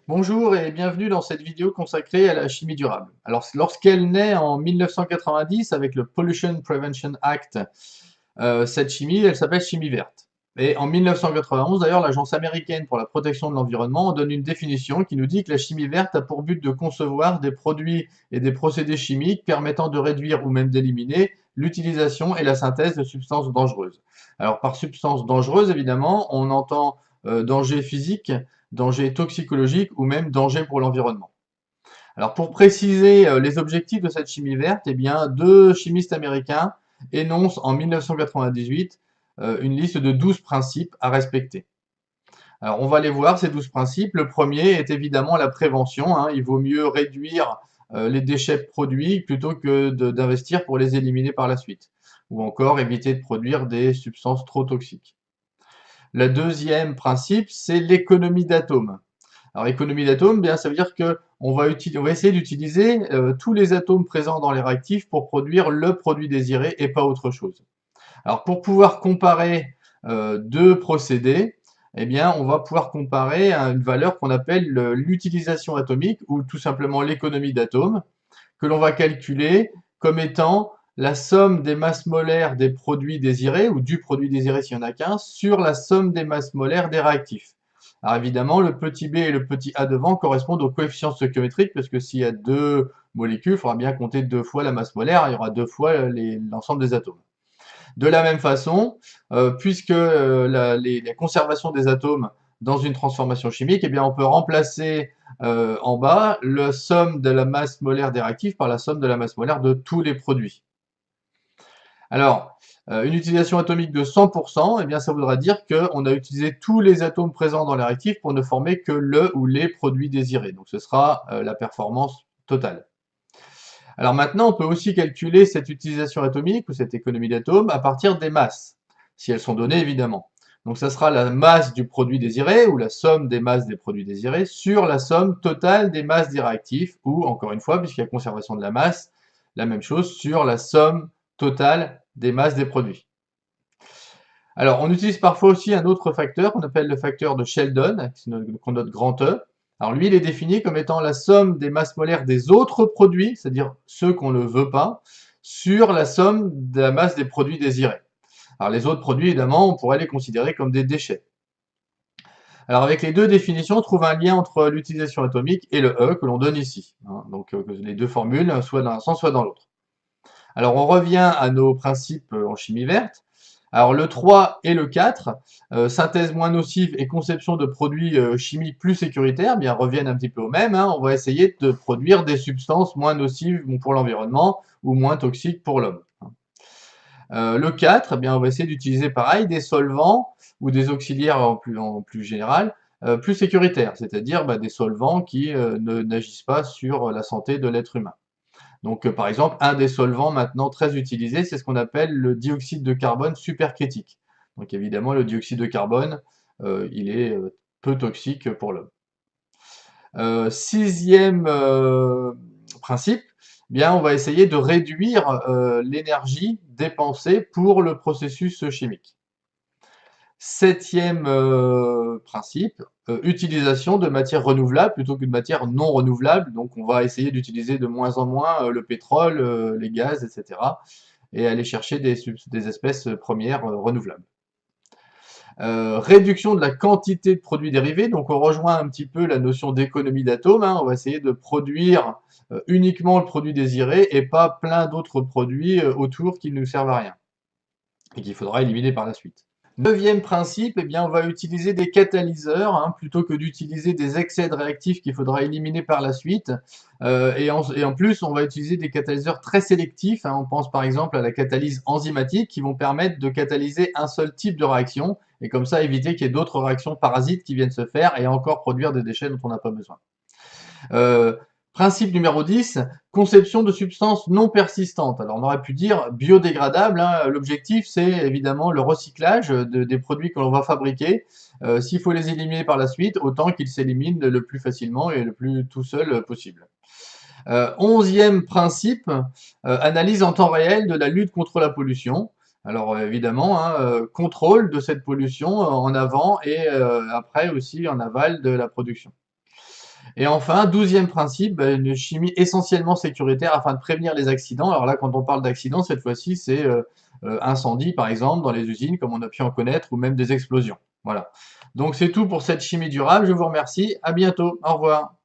Bonjour et bienvenue dans cette vidéo consacrée à la chimie durable. Alors, lorsqu'elle naît en 1990 avec le Pollution Prevention Act, cette chimie, elle s'appelle chimie verte. Et en 1991, d'ailleurs, l'Agence américaine pour la protection de l'environnement donne une définition qui nous dit que la chimie verte a pour but de concevoir des produits et des procédés chimiques permettant de réduire ou même d'éliminer l'utilisation et la synthèse de substances dangereuses. Alors, par substances dangereuses, évidemment, on entend danger physique, danger toxicologique ou même danger pour l'environnement. Alors pour préciser les objectifs de cette chimie verte, eh bien, deux chimistes américains énoncent en 1998 une liste de 12 principes à respecter. Alors on va les voir, ces 12 principes. Le premier est évidemment la prévention, hein. Il vaut mieux réduire les déchets produits plutôt que d'investir pour les éliminer par la suite. Ou encore éviter de produire des substances trop toxiques. Le deuxième principe, c'est l'économie d'atomes. Alors, économie d'atomes, bien, ça veut dire que on va essayer d'utiliser tous les atomes présents dans les réactifs pour produire le produit désiré et pas autre chose. Alors, pour pouvoir comparer deux procédés, eh bien, on va pouvoir comparer à une valeur qu'on appelle l'utilisation atomique ou tout simplement l'économie d'atomes, que l'on va calculer comme étant la somme des masses molaires des produits désirés, ou du produit désiré s'il n'y en a qu'un, sur la somme des masses molaires des réactifs. Alors évidemment, le petit b et le petit a devant correspondent aux coefficients stoichiométriques, parce que s'il y a deux molécules, il faudra bien compter deux fois la masse molaire, il y aura deux fois l'ensemble des atomes. De la même façon, puisque la conservation des atomes dans une transformation chimique, eh bien, on peut remplacer en bas la somme de la masse molaire des réactifs par la somme de la masse molaire de tous les produits. Alors, une utilisation atomique de 100%, eh bien, ça voudra dire qu'on a utilisé tous les atomes présents dans les réactifs pour ne former que le ou les produits désirés. Donc, ce sera la performance totale. Alors maintenant, on peut aussi calculer cette utilisation atomique ou cette économie d'atomes à partir des masses, si elles sont données évidemment. Donc ça sera la masse du produit désiré ou la somme des masses des produits désirés sur la somme totale des masses des réactifs ou, encore une fois, puisqu'il y a conservation de la masse, la même chose sur la somme totale des masses des produits. Alors, on utilise parfois aussi un autre facteur qu'on appelle le facteur de Sheldon, qu'on note grand E. Alors lui, il est défini comme étant la somme des masses molaires des autres produits, c'est-à-dire ceux qu'on ne veut pas, sur la somme de la masse des produits désirés. Alors les autres produits, évidemment, on pourrait les considérer comme des déchets. Alors avec les deux définitions, on trouve un lien entre l'utilisation atomique et le E que l'on donne ici. Donc les deux formules, soit dans un sens, soit dans l'autre. Alors on revient à nos principes en chimie verte. Alors le 3 et le 4, synthèse moins nocive et conception de produits chimiques plus sécuritaires, bien reviennent un petit peu au même, hein. On va essayer de produire des substances moins nocives pour l'environnement ou moins toxiques pour l'homme. Le 4, eh bien, on va essayer d'utiliser pareil des solvants ou des auxiliaires en plus général, plus sécuritaires, c'est-à-dire des solvants qui n'agissent pas sur la santé de l'être humain. Donc, par exemple, un des solvants maintenant très utilisé, c'est ce qu'on appelle le dioxyde de carbone supercritique. Donc, évidemment, le dioxyde de carbone, il est peu toxique pour l'homme. Sixième principe, eh bien, on va essayer de réduire l'énergie dépensée pour le processus chimique. Septième principe, utilisation de matières renouvelables plutôt que de matières non renouvelables. Donc on va essayer d'utiliser de moins en moins le pétrole, les gaz, etc. et aller chercher des espèces premières renouvelables. Réduction de la quantité de produits dérivés, donc on rejoint un petit peu la notion d'économie d'atomes, hein. On va essayer de produire uniquement le produit désiré et pas plein d'autres produits autour qui ne nous servent à rien et qu'il faudra éliminer par la suite. Neuvième principe, eh bien, on va utiliser des catalyseurs hein, plutôt que d'utiliser des excès de réactifs qu'il faudra éliminer par la suite. Et en plus, on va utiliser des catalyseurs très sélectifs. Hein. On pense par exemple à la catalyse enzymatique qui vont permettre de catalyser un seul type de réaction et comme ça éviter qu'il y ait d'autres réactions parasites qui viennent se faire et encore produire des déchets dont on n'a pas besoin. Principe numéro 10, conception de substances non persistantes. Alors on aurait pu dire biodégradables, hein. L'objectif c'est évidemment le recyclage des produits que l'on va fabriquer. S'il faut les éliminer par la suite, autant qu'ils s'éliminent le plus facilement et le plus tout seul possible. 11e principe, analyse en temps réel de la lutte contre la pollution. Alors évidemment, hein, contrôle de cette pollution en avant et après aussi en aval de la production. Et enfin, 12e principe, une chimie essentiellement sécuritaire afin de prévenir les accidents. Alors là, quand on parle d'accidents, cette fois-ci, c'est incendie, par exemple, dans les usines, comme on a pu en connaître, ou même des explosions. Voilà. Donc c'est tout pour cette chimie durable. Je vous remercie. À bientôt. Au revoir.